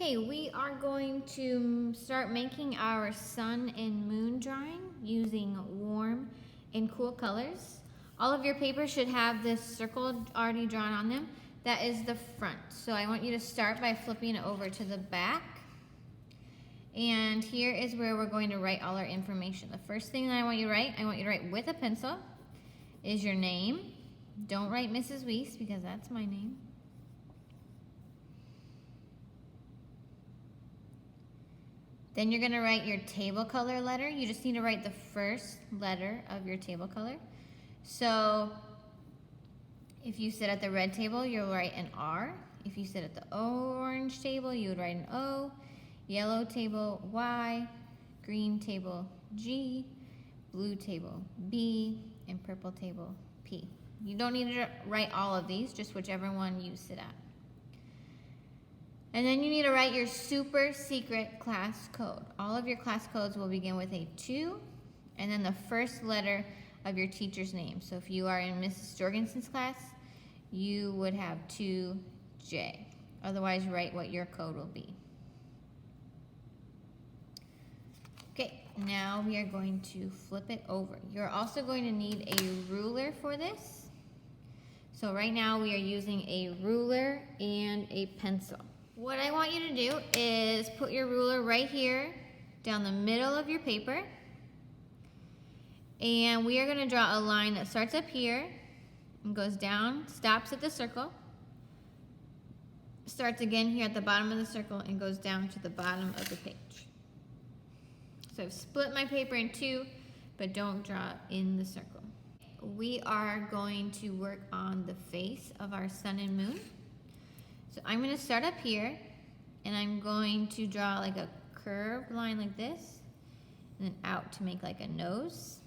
Okay, we are going to start making our sun and moon drawing using warm and cool colors. All of your papers should have this circle already drawn on them. That is the front. So I want you to start by flipping it over to the back. And here is where we're going to write all our information. The first thing that I want you to write with a pencil, is your name. Don't write Mrs. Weiss because that's my name. Then you're going to write your table color letter. You just need to write the first letter of your table color. So if you sit at the red table, you'll write an R. If you sit at the orange table, you would write an O. Yellow table, Y. Green table, G. Blue table, B. And purple table, P. You don't need to write all of these, just whichever one you sit at. And then you need to write your super secret class code. All of your class codes will begin with a 2 and then the first letter of your teacher's name. So if you are in Mrs. Jorgensen's class, you would have 2J. Otherwise, write what your code will be. Okay, now we are going to flip it over. You're also going to need a ruler for this. So right now we are using a ruler and a pencil. What I want you to do is put your ruler right here down the middle of your paper. And we are going to draw a line that starts up here and goes down, stops at the circle, starts again here at the bottom of the circle and goes down to the bottom of the page. So I've split my paper in two, but don't draw in the circle. We are going to work on the face of our sun and moon. So I'm going to start up here, and I'm going to draw like a curved line like this, and then out to make like a nose.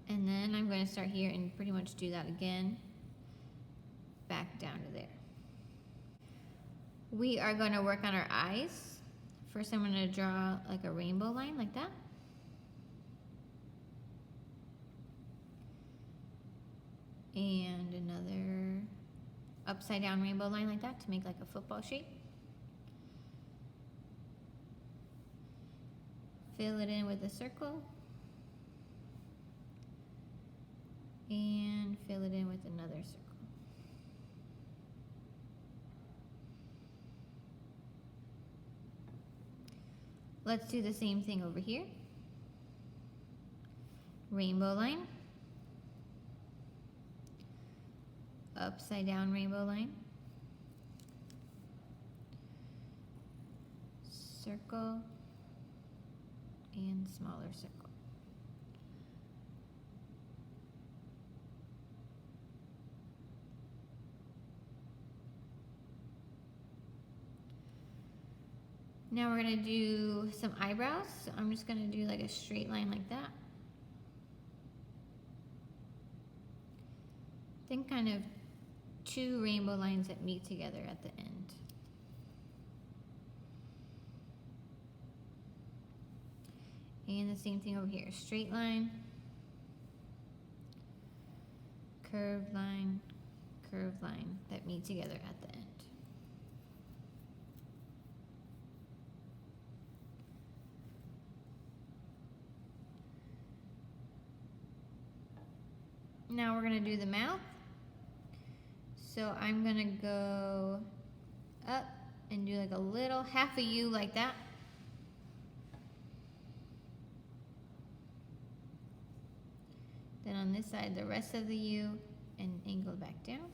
And then I'm going to start here and pretty much do that again, back down to there. We are going to work on our eyes. First I'm going to draw like a rainbow line like that. And another upside down rainbow line like that to make like a football shape. Fill it in with a circle. And fill it in with another circle. Let's do the same thing over here. Rainbow line. Upside down rainbow line. Circle. And smaller circle. Now we're going to do some eyebrows. So I'm just going to do like a straight line like that. Then kind of two rainbow lines that meet together at the end. And the same thing over here. Straight line, curved line that meet together at the end. Now we're going to do the mouth. So I'm going to go up and do like a little half a U like that. Then on this side, the rest of the U and angle back down.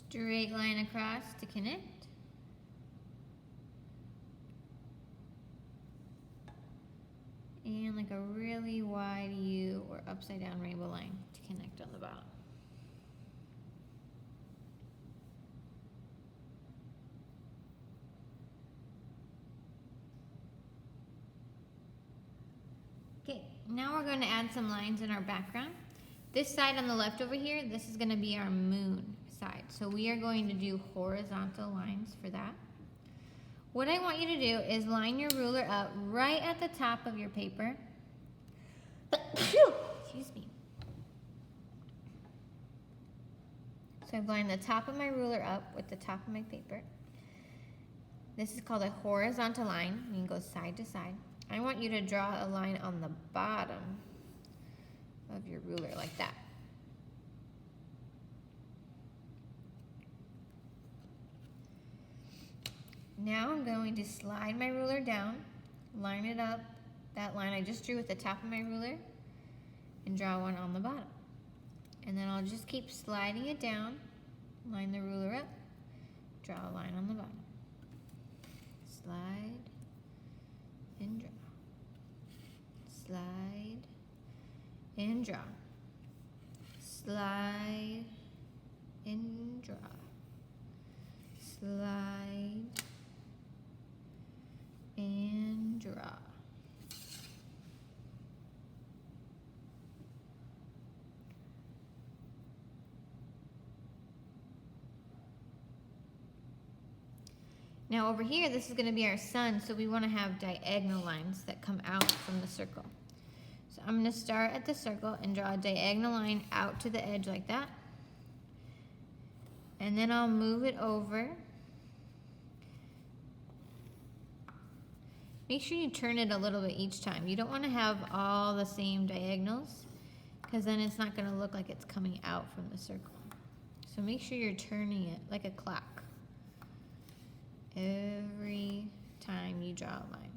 Straight line across to connect. And like a really wide U or upside down rainbow line to connect on the bottom. Okay, now we're going to add some lines in our background. This side on the left over here, this is going to be our moon side. So we are going to do horizontal lines for that. What I want you to do is line your ruler up right at the top of your paper. Excuse me. So I've lined the top of my ruler up with the top of my paper. This is called a horizontal line. You can go side to side. I want you to draw a line on the bottom of your ruler like that. Now I'm going to slide my ruler down, line it up, that line I just drew with the top of my ruler, and draw one on the bottom. And then I'll just keep sliding it down, line the ruler up, draw a line on the bottom. Slide and draw. Slide and draw. Slide and draw. Slide and draw. Now over here, this is going to be our sun, so we want to have diagonal lines that come out from the circle. So I'm going to start at the circle and draw a diagonal line out to the edge like that. And then I'll move it over. Make sure you turn it a little bit each time. You don't want to have all the same diagonals, because then it's not going to look like it's coming out from the circle. So make sure you're turning it like a clock every time you draw a line.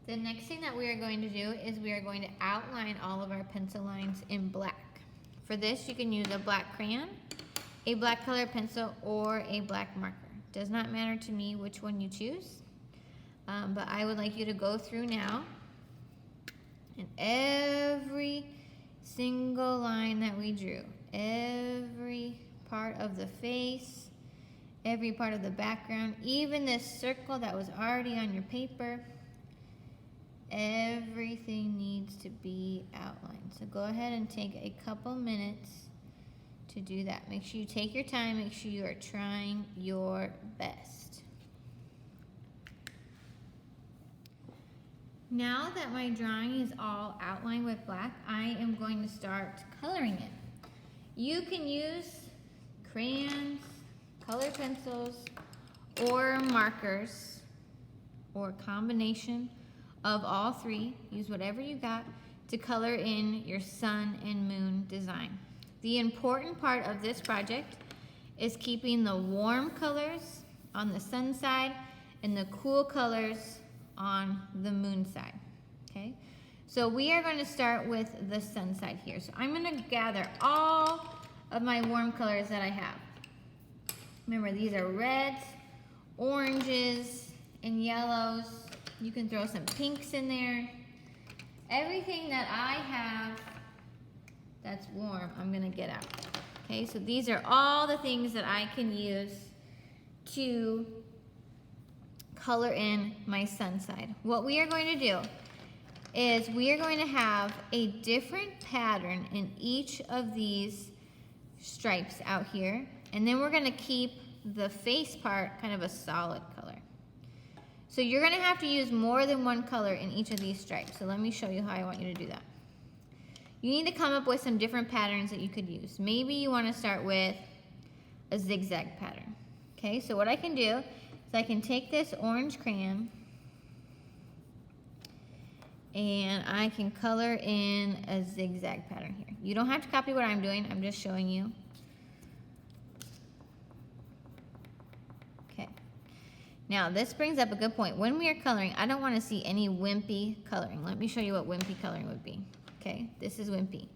The next thing that we are going to do is we are going to outline all of our pencil lines in black. For this, you can use a black crayon, a black color pencil, or a black marker. Does not matter to me which one you choose, but I would like you to go through now, and every single line that we drew, every part of the face, every part of the background, even this circle that was already on your paper, everything needs to be outlined. So go ahead and take a couple minutes to do that. Make sure you take your time. Make sure you are trying your best. Now that my drawing is all outlined with black, I am going to start coloring it. You can use crayons, colored pencils, or markers, or a combination of all three. Use whatever you got to color in your sun and moon design. The important part of this project is keeping the warm colors on the sun side and the cool colors on the moon side. Okay, so we are going to start with the sun side here. So I'm going to gather all of my warm colors that I have. Remember, these are reds, oranges, and yellows. You can throw some pinks in there. Everything that I have that's warm, I'm gonna get out. Okay, so these are all the things that I can use to color in my sun side. What we are going to do is we are going to have a different pattern in each of these stripes out here, and then we're gonna keep the face part kind of a solid color. So you're gonna have to use more than one color in each of these stripes. So let me show you how I want you to do that. You need to come up with some different patterns that you could use. Maybe you wanna start with a zigzag pattern. Okay, so what I can do is I can take this orange crayon and I can color in a zigzag pattern here. You don't have to copy what I'm doing, I'm just showing you. Okay. Now this brings up a good point. When we are coloring, I don't want to see any wimpy coloring. Let me show you what wimpy coloring would be. Okay, this is wimpy.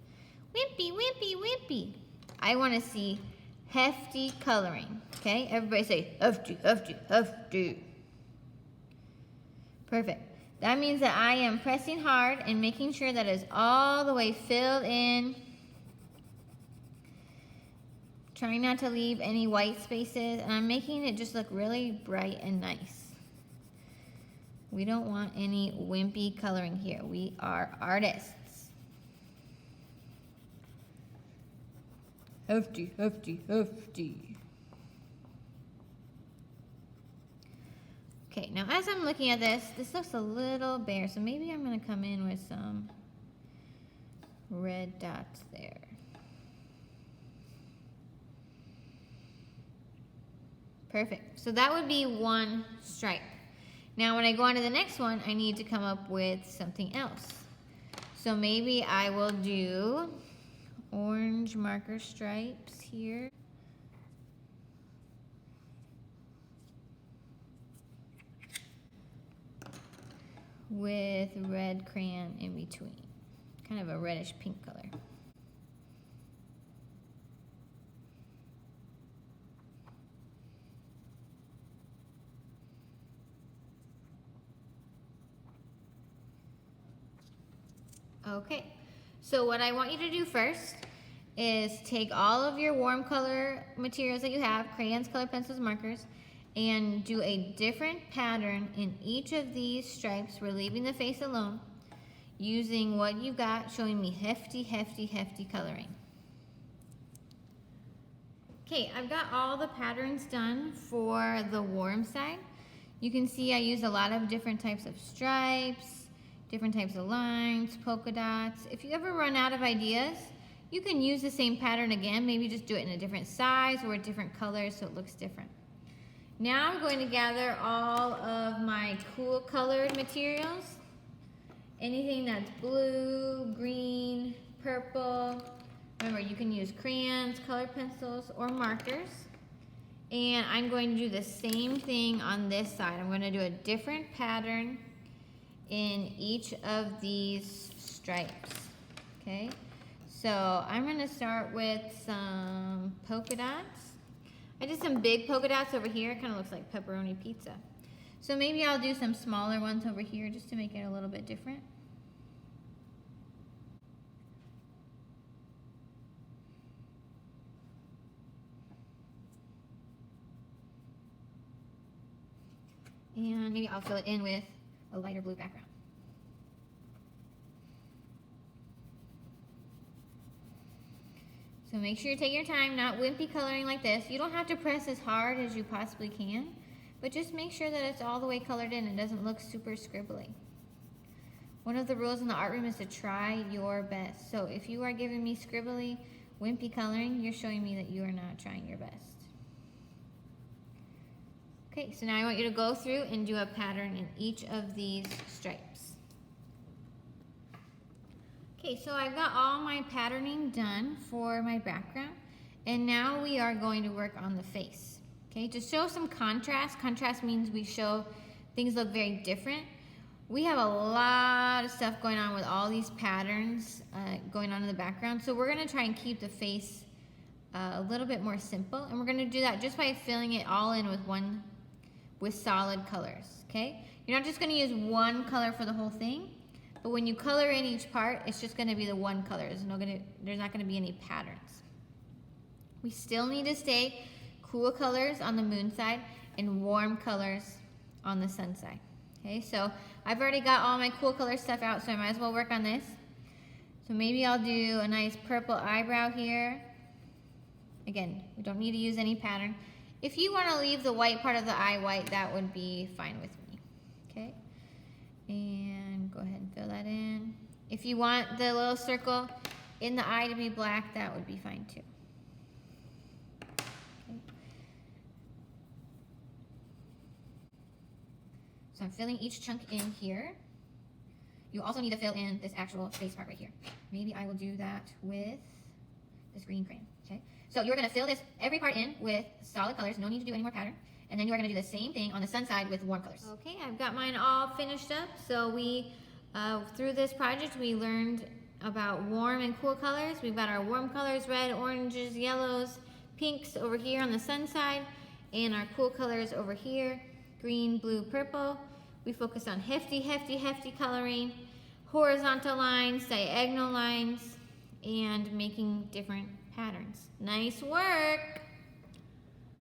Wimpy, wimpy, wimpy. I want to see hefty coloring. Okay, everybody say hefty, hefty, hefty. Perfect. That means that I am pressing hard and making sure that it's all the way filled in. Trying not to leave any white spaces, and I'm making it just look really bright and nice. We don't want any wimpy coloring here. We are artists. hefty, hefty, hefty. Okay, now as I'm looking at this looks a little bare, so maybe I'm going to come in with some red dots there. Perfect. So that would be one stripe. Now when I go on to the next one, I need to come up with something else. So maybe I will do orange marker stripes here. With red crayon in between. Kind of a reddish pink color. Okay, so what I want you to do first is take all of your warm color materials that you have, crayons, color pencils, markers, and do a different pattern in each of these stripes. We're leaving the face alone, using what you got, showing me hefty, hefty, hefty coloring. Okay, I've got all the patterns done for the warm side. You can see I use a lot of different types of stripes, different types of lines, polka dots. If you ever run out of ideas, you can use the same pattern again, maybe just do it in a different size or a different color so it looks different. Now I'm going to gather all of my cool colored materials. Anything that's blue, green, purple. Remember, you can use crayons, colored pencils, or markers. And I'm going to do the same thing on this side. I'm going to do a different pattern in each of these stripes, okay? So I'm gonna start with some polka dots. I did some big polka dots over here. It kind of looks like pepperoni pizza. So maybe I'll do some smaller ones over here just to make it a little bit different. And maybe I'll fill it in with a lighter blue background. So make sure you take your time, not wimpy coloring like this. You don't have to press as hard as you possibly can, but just make sure that it's all the way colored in and doesn't look super scribbly. One of the rules in the art room is to try your best. So if you are giving me scribbly, wimpy coloring, you're showing me that you are not trying your best. Okay, so now I want you to go through and do a pattern in each of these stripes. Okay, so I've got all my patterning done for my background, and now we are going to work on the face. Okay, to show some contrast, contrast means we show things look very different. We have a lot of stuff going on with all these patterns going on in the background, so we're gonna try and keep the face a little bit more simple, and we're gonna do that just by filling it all in with solid colors, okay? You're not just gonna use one color for the whole thing, but when you color in each part, it's just gonna be the one color. There's not gonna be any patterns. We still need to stay cool colors on the moon side and warm colors on the sun side, okay? So I've already got all my cool color stuff out, so I might as well work on this. So maybe I'll do a nice purple eyebrow here. Again, we don't need to use any pattern. If you want to leave the white part of the eye white, that would be fine with me, okay? And go ahead and fill that in. If you want the little circle in the eye to be black, that would be fine too. Okay. So I'm filling each chunk in here. You also need to fill in this actual face part right here. Maybe I will do that with this green crayon, okay? So you're gonna fill every part in with solid colors, no need to do any more pattern. And then you're gonna do the same thing on the sun side with warm colors. Okay, I've got mine all finished up. So through this project, we learned about warm and cool colors. We've got our warm colors, red, oranges, yellows, pinks over here on the sun side, and our cool colors over here, green, blue, purple. We focused on hefty, hefty, hefty coloring, horizontal lines, diagonal lines, and making different patterns. Nice work!